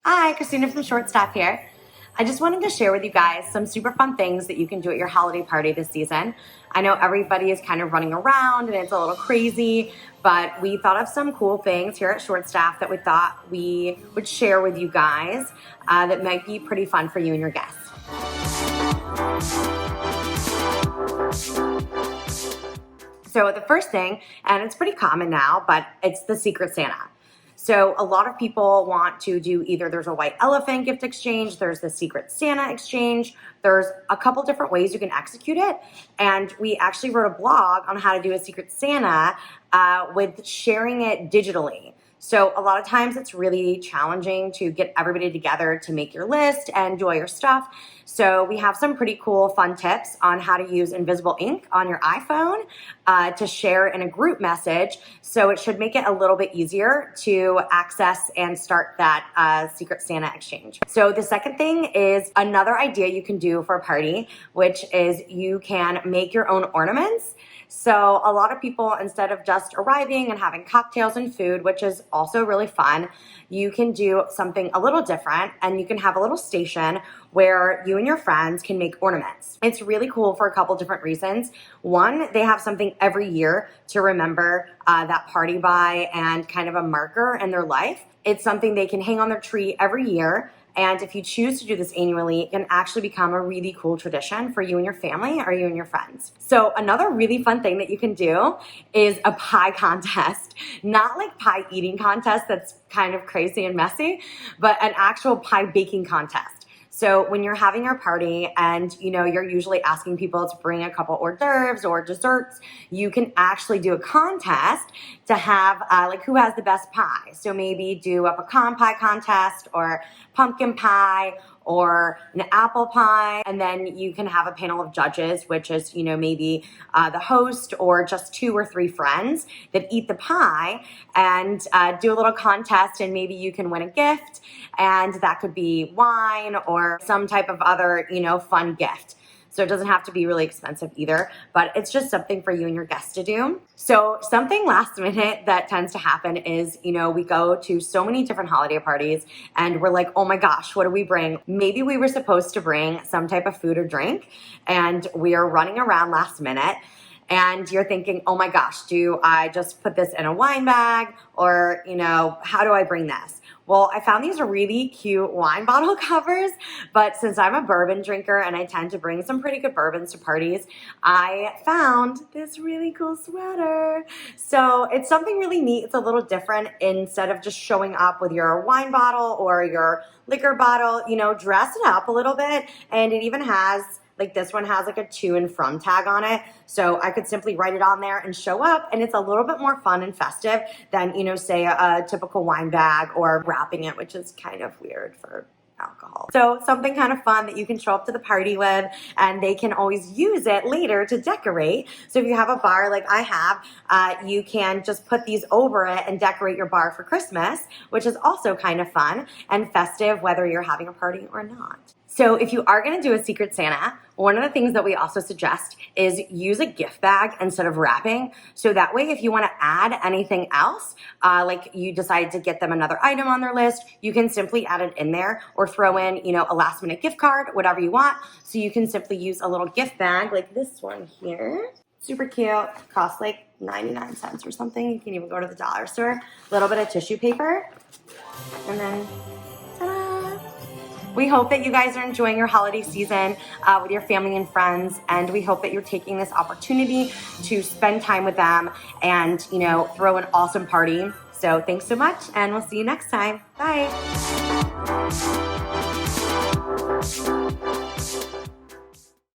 Hi, Christina from ShortStaf here. I just wanted to share with you guys some super fun things that you can do at your holiday party this season. I know everybody is kind of running around and it's a little crazy, but we thought of some cool things here at ShortStaf that we thought we would share with you guys that might be pretty fun for you and your guests. So the first thing, and it's pretty common now, but it's the Secret Santa. So a lot of people want to do either there's a white elephant gift exchange, there's the Secret Santa exchange, there's a couple different ways you can execute it. And we actually wrote a blog on how to do a Secret Santa with sharing it digitally. So a lot of times it's really challenging to get everybody together to make your list and do all your stuff. So we have some pretty cool fun tips on how to use invisible ink on your iPhone to share in a group message. So it should make it a little bit easier to access and start that Secret Santa exchange. So the second thing is another idea you can do for a party, which is you can make your own ornaments. So a lot of people, instead of just arriving and having cocktails and food, which is also really fun, you can do something a little different and you can have a little station where you and your friends can make ornaments. It's really cool for a couple different reasons. One, they have something every year to remember that party by and kind of a marker in their life. It's something they can hang on their tree every year. And if you choose to do this annually, it can actually become a really cool tradition for you and your family or you and your friends. So another really fun thing that you can do is a pie contest. Not like pie eating contest that's kind of crazy and messy, but an actual pie baking contest. So when you're having your party and you're usually asking people to bring a couple hors d'oeuvres or desserts, you can actually do a contest to have like who has the best pie. So maybe do a pecan pie contest or pumpkin pie or an apple pie, and then you can have a panel of judges, which is, maybe the host or just 2 or 3 friends that eat the pie and do a little contest, and maybe you can win a gift, and that could be wine or some type of other, fun gift. So it doesn't have to be really expensive either, but it's just something for you and your guests to do. So something last minute that tends to happen is, we go to so many different holiday parties and we're like, oh my gosh, what do we bring? Maybe we were supposed to bring some type of food or drink and we are running around last minute. And you're thinking, oh my gosh, do I just put this in a wine bag? Or, how do I bring this? Well, I found these really cute wine bottle covers, but since I'm a bourbon drinker and I tend to bring some pretty good bourbons to parties, I found this really cool sweater. So it's something really neat. It's a little different. Instead of just showing up with your wine bottle or your liquor bottle, dress it up a little bit. And it even has, like this one has like a to and from tag on it. So I could simply write it on there and show up, and it's a little bit more fun and festive than, say a typical wine bag or wrapping it, which is kind of weird for alcohol. So something kind of fun that you can show up to the party with, and they can always use it later to decorate. So if you have a bar like I have, you can just put these over it and decorate your bar for Christmas, which is also kind of fun and festive whether you're having a party or not. So if you are going to do a Secret Santa, one of the things that we also suggest is use a gift bag instead of wrapping. So that way, if you want to add anything else, like you decide to get them another item on their list, you can simply add it in there or throw in, a last minute gift card, whatever you want. So you can simply use a little gift bag like this one here. Super cute. Costs like 99 cents or something. You can even go to the dollar store. A little bit of tissue paper. And then ta-da! We hope that you guys are enjoying your holiday season with your family and friends, and we hope that you're taking this opportunity to spend time with them and, throw an awesome party. So thanks so much, and we'll see you next time. Bye.